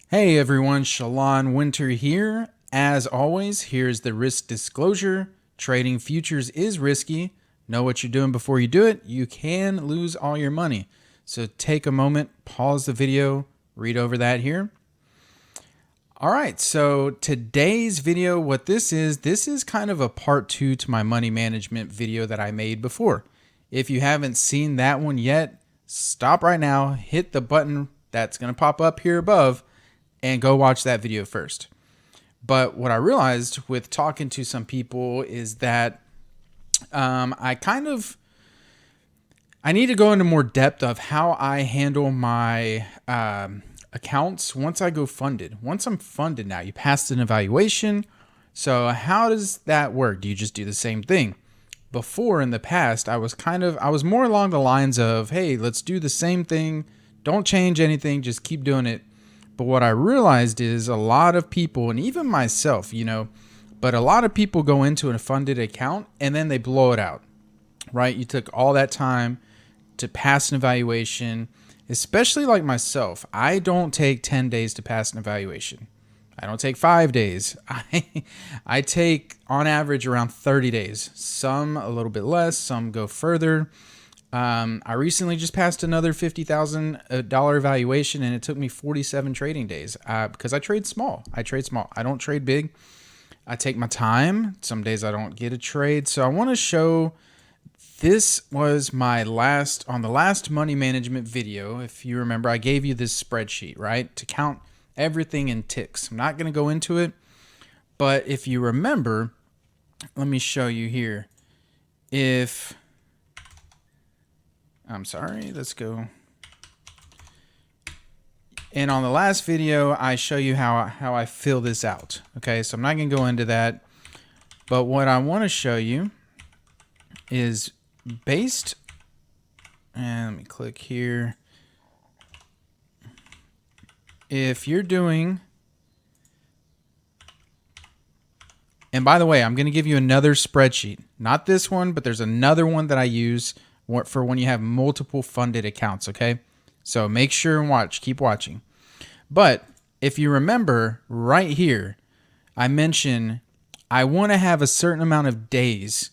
Hey everyone, Shalon Winter here. As always, here's the risk disclosure. Trading futures is risky. Know what you're doing before you do it. You can lose all your money. So take a moment, pause the video, read over that here. All right, so today's video, what this is kind of a part 2 to my money management video that I made before. If you haven't seen that one yet, stop right now, hit the button that's going to pop up here above, and go watch that video first. But what I realized with talking to some people is that I need to go into more depth of how I handle my accounts once I go funded. Once I'm funded now, you passed an evaluation. So how does that work? Do you just do the same thing? Before, in the past, I was more along the lines of, hey, let's do the same thing. Don't change anything. Just keep doing it. But what I realized is a lot of people, and even myself, but a lot of people go into a funded account and then they blow it out, right? You took all that time to pass an evaluation, especially like myself. I don't take 10 days to pass an evaluation. I don't take 5 days. I take on average around 30 days. Some a little bit less, some go further. I recently just passed another $50,000 evaluation, and it took me 47 trading days because I trade small. I don't trade big. I take my time. Some days I don't get a trade. So I want to show, this was on the last money management video. If you remember, I gave you this spreadsheet, right? To count everything in ticks. I'm not going to go into it, but if you remember, let me show you here. Let's go. And on the last video, I show you how I fill this out. Okay, so I'm not going to go into that. But what I want to show you is based, and let me click here. If you're doing, and by the way, I'm going to give you another spreadsheet. Not this one, but there's another one that I use for when you have multiple funded accounts, okay? So make sure and keep watching. But if you remember right here, I mentioned I want to have a certain amount of days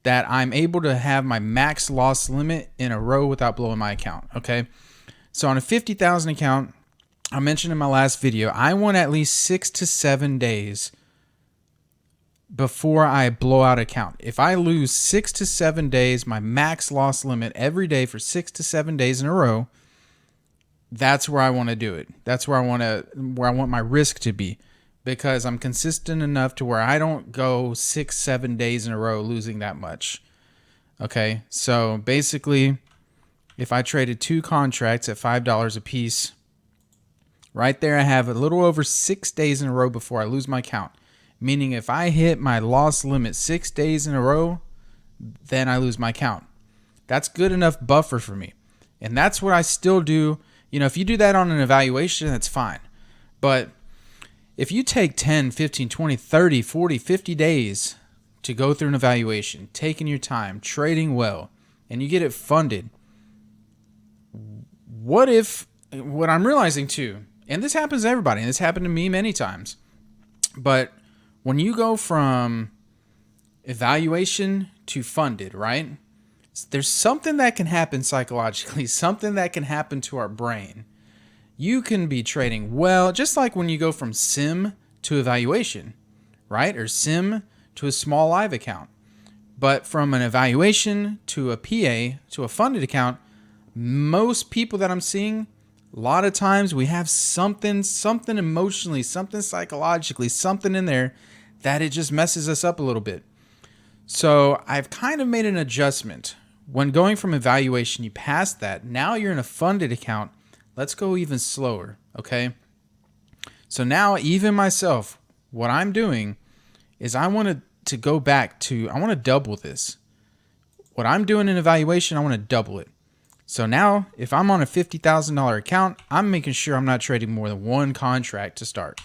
that I'm able to have my max loss limit in a row without blowing my account, okay? So on a 50,000 account, I mentioned in my last video, I want at least 6 to 7 days before I blow out account. If I lose 6 to 7 days, my max loss limit every day for 6 to 7 days in a row, that's where I want to do it. That's where I want my risk to be, because I'm consistent enough to where I don't go 6, 7 days in a row losing that much. Okay, so basically, if I traded 2 contracts at $5 a piece, right there I have a little over 6 days in a row before I lose my account. Meaning if I hit my loss limit 6 days in a row, then I lose my account. That's good enough buffer for me. And that's what I still do. If you do that on an evaluation, that's fine. But if you take 10, 15, 20, 30, 40, 50 days to go through an evaluation, taking your time, trading well, and you get it funded, what I'm realizing too, and this happens to everybody, and this happened to me many times, but when you go from evaluation to funded, right? There's something that can happen psychologically, something that can happen to our brain. You can be trading well, just like when you go from sim to evaluation, right? Or sim to a small live account. But from an evaluation to a PA to a funded account, most people that I'm seeing, a lot of times we have something emotionally, something psychologically, something in there that it just messes us up a little bit. So I've kind of made an adjustment. When going from evaluation, you pass that. Now you're in a funded account. Let's go even slower, okay? So now even myself, what I'm doing is I want to go back to, I want to double this. What I'm doing in evaluation, I want to double it. So now if I'm on a $50,000 account, I'm making sure I'm not trading more than 1 contract to start.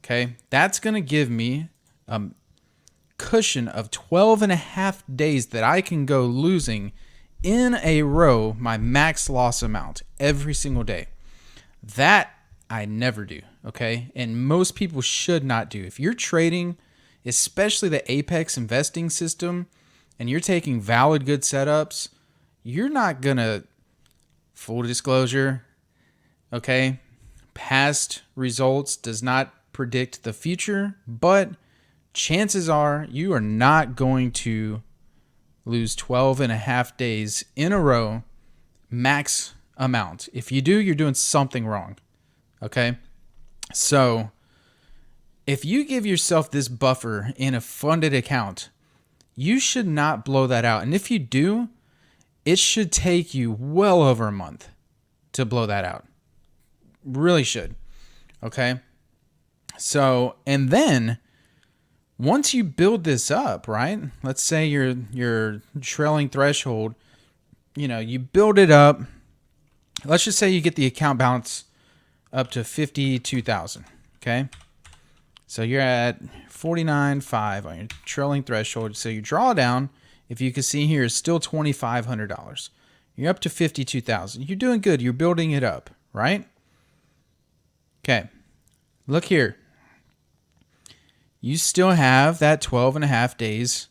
Okay, that's going to give me a cushion of 12 and a half days that I can go losing in a row my max loss amount every single day. That I never do, okay? And most people should not do. If you're trading, especially the Apex investing system, and you're taking valid good setups, you're not gonna, full disclosure, okay? Past results does not predict the future, but chances are you are not going to lose 12 and a half days in a row max amount. If you do, you're doing something wrong. Okay? So, if you give yourself this buffer in a funded account, you should not blow that out. And if you do, it should take you well over a month to blow that out. Really should. Okay? So, and then once you build this up, right? Let's say your trailing threshold, you build it up. Let's just say you get the account balance up to 52,000, okay? So you're at 49.5 on your trailing threshold. So your drawdown, if you can see here, is still $2,500. You're up to 52,000. You're doing good. You're building it up, right? Okay. Look here. You still have that 12 and a half days,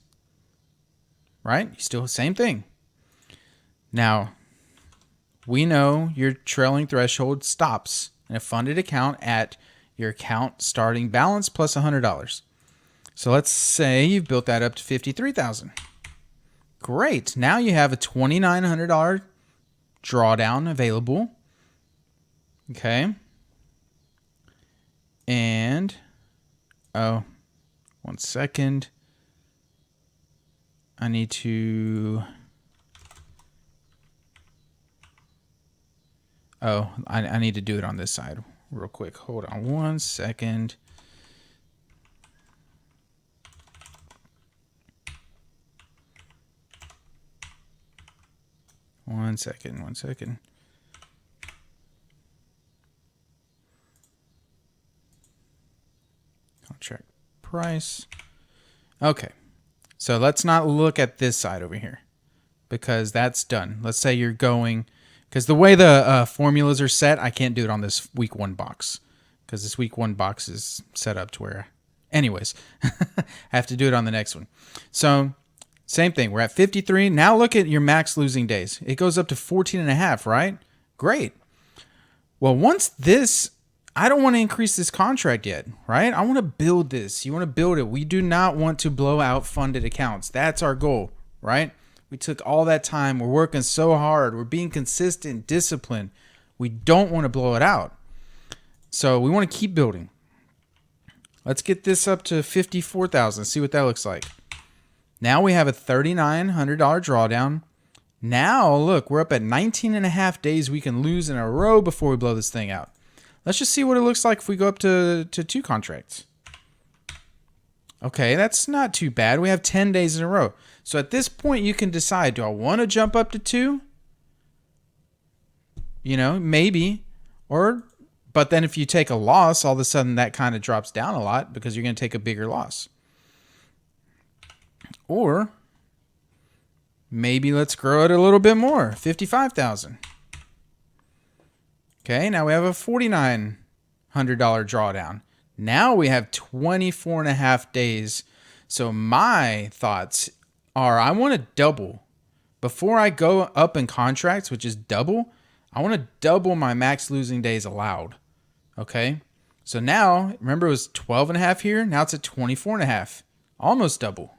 right? You still, same thing. Now, we know your trailing threshold stops in a funded account at your account starting balance plus $100. So let's say you've built that up to 53,000. Great. Now you have a $2,900 drawdown available. Okay. And, one second. I need to... I need to do it on this side real quick. Hold on 1 second. One second. Contract price. Okay. So let's not look at this side over here because that's done. Let's say you're going... Because the way the formulas are set, I can't do it on this week 1 box. Because this week 1 box is set up to where... Anyways, I have to do it on the next one. So, same thing. We're at 53. Now look at your max losing days. It goes up to 14 and a half, right? Great. Well, once this... I don't want to increase this contract yet, right? I want to build this. You want to build it. We do not want to blow out funded accounts. That's our goal, right? We took all that time. We're working so hard. We're being consistent, disciplined. We don't want to blow it out. So we want to keep building. Let's get this up to 54,000. See what that looks like. Now we have a $3,900 drawdown. Now, look, we're up at 19 and a half days we can lose in a row before we blow this thing out. Let's just see what it looks like if we go up to 2 contracts. Okay, that's not too bad. We have 10 days in a row. So at this point, you can decide, do I want to jump up to 2? Maybe. But then if you take a loss, all of a sudden that kind of drops down a lot because you're going to take a bigger loss. Or maybe let's grow it a little bit more, 55,000. Okay, now we have a $4,900 drawdown. Now we have 24 and a half days. So my thoughts are I want to double. Before I go up in contracts, which is double, I want to double my max losing days allowed. Okay? So now, remember it was 12 and a half here. Now it's at 24 and a half. Almost double.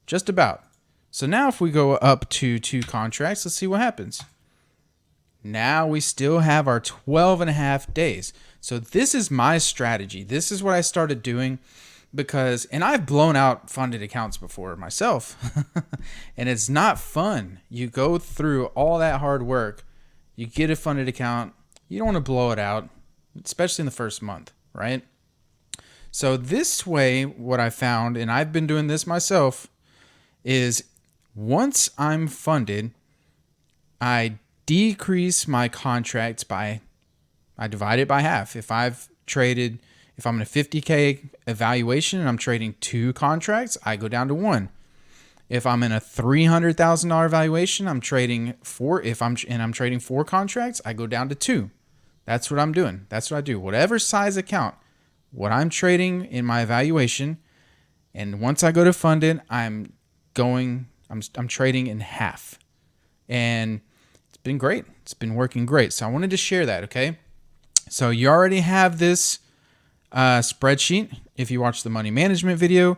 Just about. So now if we go up to 2 contracts, let's see what happens. Now we still have our 12 and a half days. So this is my strategy. This is what I started doing because, and I've blown out funded accounts before myself, and it's not fun. You go through all that hard work, you get a funded account, you don't want to blow it out, especially in the first month, right? So this way, what I found, and I've been doing this myself, is once I'm funded, I decrease my contracts I divide it by half. If I'm in a 50K evaluation and I'm trading 2 contracts, I go down to 1. If I'm in a $300,000 valuation, I'm trading 4. I'm trading 4 contracts, I go down to 2. That's what I'm doing. That's what I do. Whatever size account, what I'm trading in my evaluation, and once I go to funded, I'm trading in half. And it's been great. It's been working great. So I wanted to share that, okay? So you already have this spreadsheet if you watch the money management video.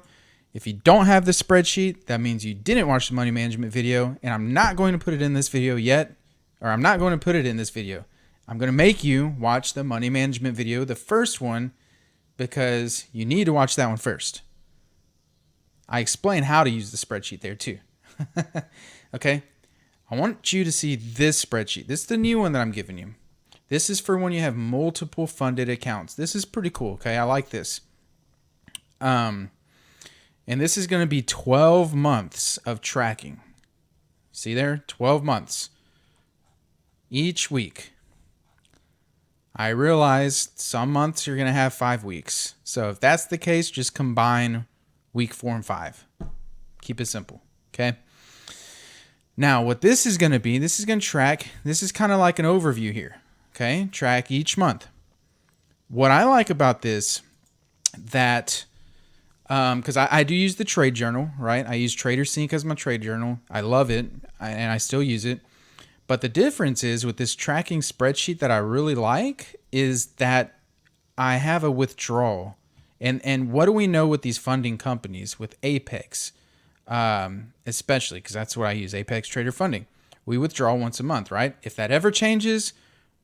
If you don't have the spreadsheet, that means you didn't watch the money management video, and I'm not going to put it in this video yet, or I'm not going to put it in this video. I'm going to make you watch the money management video, the first one, because you need to watch that one first. I explain how to use the spreadsheet there too. Okay? I want you to see this spreadsheet. This is the new one that I'm giving you. This is for when you have multiple funded accounts. This is pretty cool, okay? I like this. And this is going to be 12 months of tracking. See there? 12 months. Each week. I realize some months you're going to have 5 weeks. So if that's the case, just combine week 4 and 5. Keep it simple, okay? Now, what this is going to be, this is going to track, this is kind of like an overview here, okay? Track each month. What I like about this, that, because I do use the trade journal, right? I use Trader Sync as my trade journal. I love it, and I still use it. But the difference is with this tracking spreadsheet that I really like is that I have a withdrawal. And what do we know with these funding companies, with Apex, especially, because that's what I use, Apex Trader Funding. We withdraw once a month, right? If that ever changes,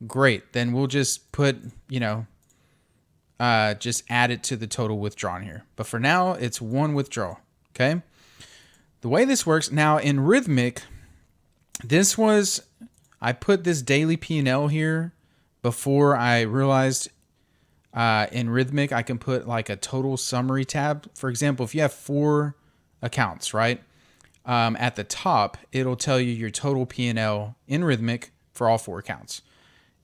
great. Then we'll just put, just add it to the total withdrawn here. But for now, it's one withdrawal, okay? The way this works, now in Rhythmic, I put this daily P&L here before I realized in Rhythmic, I can put like a total summary tab. For example, if you have 4 accounts, right? At the top, it'll tell you your total P&L in Rhythmic for all 4 accounts.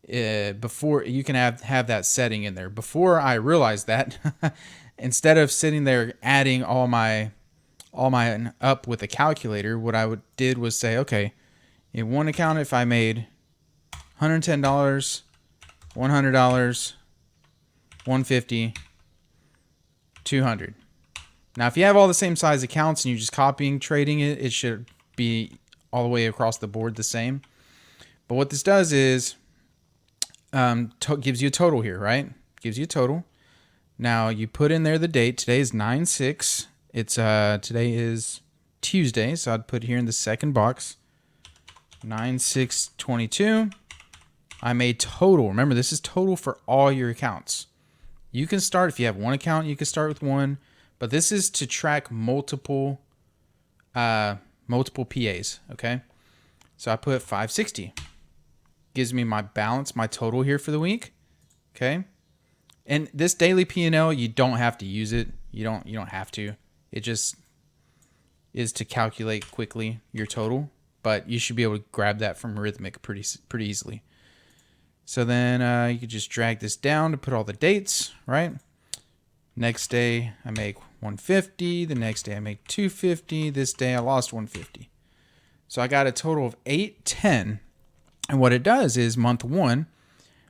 Before you can have that setting in there. Before I realized that, instead of sitting there adding all my up with a calculator, what I did was say, okay, in one account, if I made $110, $100, $150, $200. Now, if you have all the same size accounts and you're just copying, trading it, it should be all the way across the board the same. But what this does is gives you a total here, right? Gives you a total. Now, you put in there the date. Today is 9/6. Today is Tuesday, so I'd put here in the second box 9/6/22. I made total. Remember, this is total for all your accounts. You can start, if you have one account, you can start with one, but this is to track multiple PAs, okay? So I put 560. Gives me my balance, my total here for the week, okay? And this daily P&L, you don't have to use it. You don't have to. It just is to calculate quickly your total, but you should be able to grab that from Rhythmic pretty easily. So then you could just drag this down to put all the dates, right? Next day I make 150. The next day I make 250. This day I lost 150. So I got a total of 810. And what it does is month 1,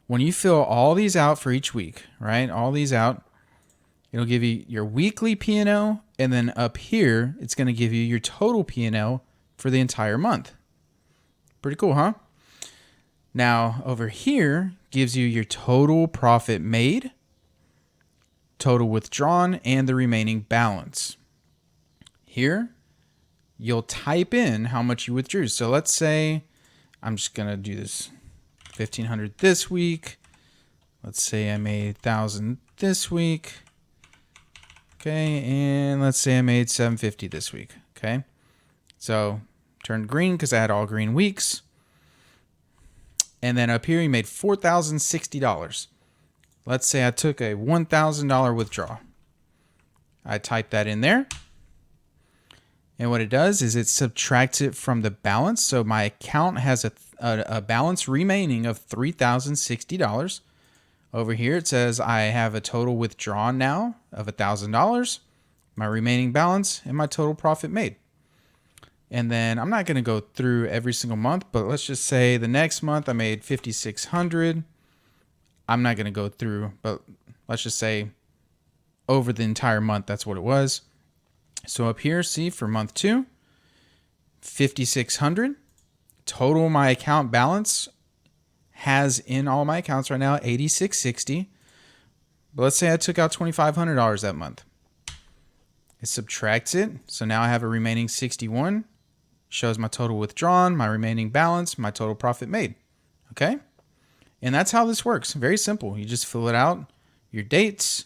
when you fill all these out for each week, right? All these out, it'll give you your weekly P&L, and then up here, it's going to give you your total P&L for the entire month. Pretty cool, huh? Now, over here gives you your total profit made, total withdrawn, and the remaining balance. Here, you'll type in how much you withdrew. So let's say I'm just going to do this 1,500 this week. Let's say I made 1,000 this week. Okay, and let's say I made 750 this week. Okay, so turned green because I had all green weeks. And then up here, you made $4,060. Let's say I took a $1,000 withdrawal. I type that in there. And what it does is it subtracts it from the balance. So my account has a balance remaining of $3,060. Over here, it says I have a total withdrawn now of $1,000, my remaining balance, and my total profit made. And then I'm not going to go through every single month, but let's just say the next month I made $5,600. I'm not going to go through, but let's just say over the entire month, that's what it was. So up here, see, for month 2, 5,600. Total my account balance has in all my accounts right now 8,660. But let's say I took out $2,500 that month. It subtracts it. So now I have a remaining 61. Shows my total withdrawn, my remaining balance, my total profit made. Okay? And that's how this works. Very simple. You just fill it out, your dates,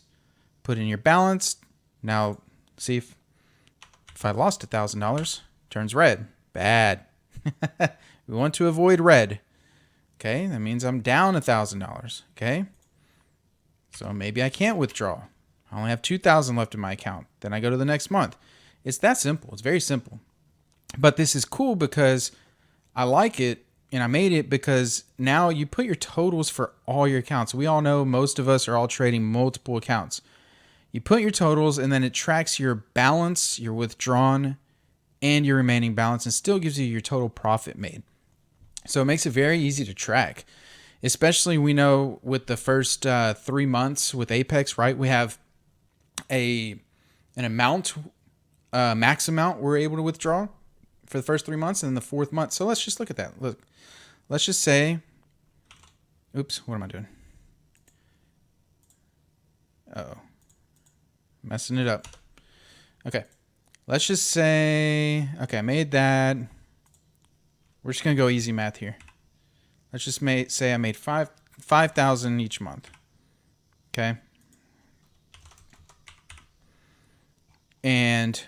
put in your balance. Now, see if I lost $1,000, turns red. Bad. We want to avoid red. Okay? That means I'm down $1,000. Okay? So maybe I can't withdraw. I only have $2,000 left in my account. Then I go to the next month. It's that simple. It's very simple. But this is cool because I like it, and I made it because now you put your totals for all your accounts. We all know most of us are all trading multiple accounts. You put your totals, and then it tracks your balance, your withdrawn, and your remaining balance, and still gives you your total profit made. So it makes it very easy to track. Especially, we know with the first 3 months with Apex, right? We have an amount, max amount we're able to withdraw for the first 3 months, and then the 4th month. So let's just look at that. Look, let's just say, oops, what am I doing? Uh-oh, messing it up. Okay, let's just say, okay, I made that. We're just gonna go easy math here. Let's just say I made 5,000 each month. Okay. And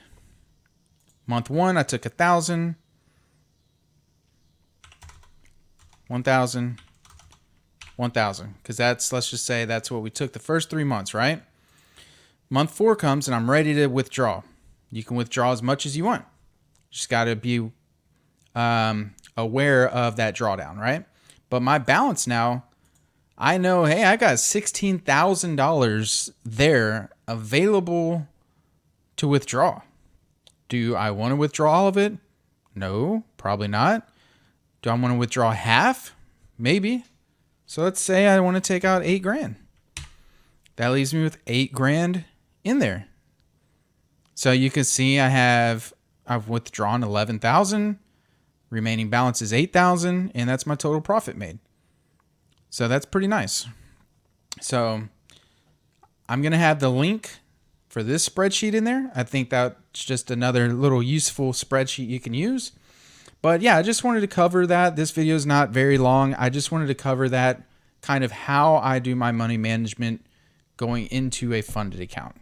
month 1, I took 1,000, 1,000, 1,000. Because that's, let's just say that's what we took the first 3 months, right? Month 4 comes and I'm ready to withdraw. You can withdraw as much as you want. Just got to be aware of that drawdown, right? But my balance now, I know, hey, I got $16,000 there available to withdraw. Do I want to withdraw all of it? No, probably not. Do I want to withdraw half? Maybe. So let's say I want to take out $8,000. That leaves me with $8,000 in there. So you can see I've withdrawn 11,000. Remaining balance is 8,000, and that's my total profit made. So that's pretty nice. So I'm going to have the link for this spreadsheet in there. I think that's just another little useful spreadsheet you can use. But yeah, I just wanted to cover that. This video is not very long. I just wanted to cover that kind of how I do my money management going into a funded account.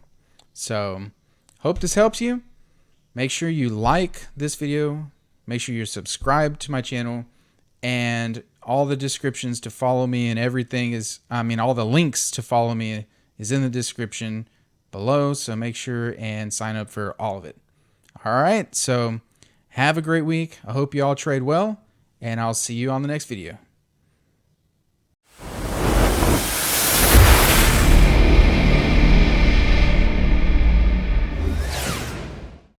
So hope this helps you. Make sure you like this video. Make sure you're subscribed to my channel, and all the descriptions to follow me and everything is, all the links to follow me is in the description below. So make sure and sign up for all of it. All right. So have a great week. I hope you all trade well, and I'll see you on the next video.